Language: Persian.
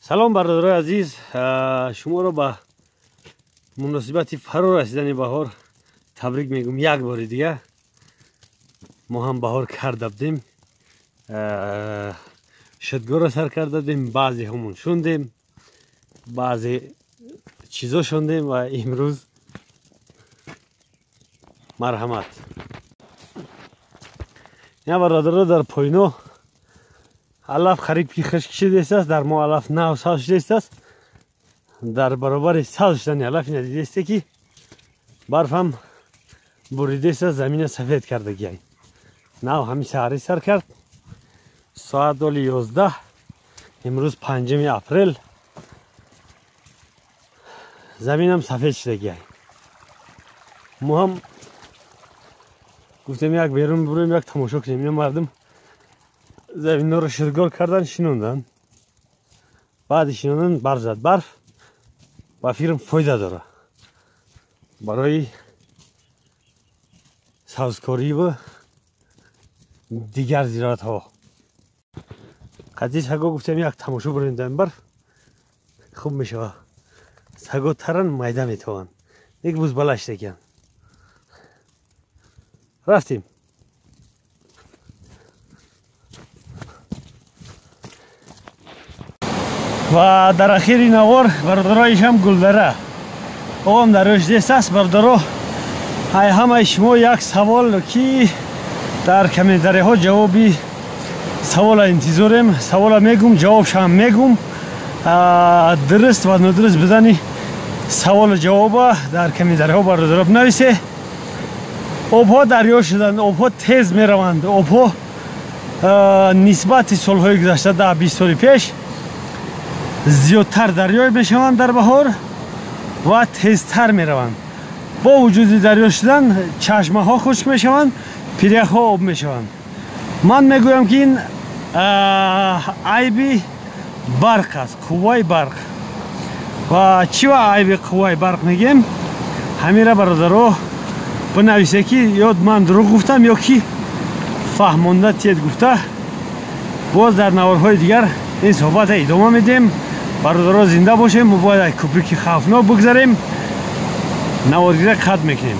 سلام برادرای عزیز، شما رو به مناسبت فرا رسیدن بهار تبریک میگم. یک بار دیگه ما هم بهار کرده بودیم، شدگاه را سر کرده بودیم، بعضی همون شوندیم، بعضی چیزا شوندیم و امروز مرحمت. این برادرها در پایینو علف خریب که خشک شده است، در ما علف نو ساز شده است. در برابر ساز شدن علف ندیده است که برف هم بریده است، زمین سفید کرده گیای. نو همین سهری سر کرد ساعت 11 امروز 5 اپریل. زمین هم سفید شده گیای. ما هم گفتم یک بیرون بریم یک تماشا کنیم. مردم زمین رو شدگار کردن، شنوندن، بعد شنوندن برف زد. برف و فیلم فایده داره برای سازکاری و دیگر زراعت ها. قدیس سگا گفتم یک تماشا بریم در برف خوب میشه. سگا ترن میده میتوان یک بوز بلشته کن. رفتیم و در اخیر نوار برادرایش هم گلدره آقام در روش دست است. برادرها همه شما یک سوال که در کامنتاری ها جوابی سوال انتظارم. سوال میگم، جوابش هم میگم. درست و ندرست بدنی سوال جواب در کامنتاری ها برادرها بنویسه. آبها دریا شدند، آبها تیز میروند. آبها نسبت سالهای گذشته در 20 سال پیش زیادتر دریای میشوند در بهار و تیزتر میروند. با وجود دریا شدن چشمه ها خشک میشوند، پیریخ ها آب میشوند. من میگویم که این عیب برق است، قوای برق. و چی و عیب قوای برق میگیم؟ همین را برادرها بنویسه که یاد من دروغ گفتم یا کی فهمانده تید گفته. باز در نوارهای دیگر این صحبت ادامه میدیم. برادرها زنده باشیم. ما باید کوپیک خوفناک بگذاریم، نوارگیره قطع میکنیم.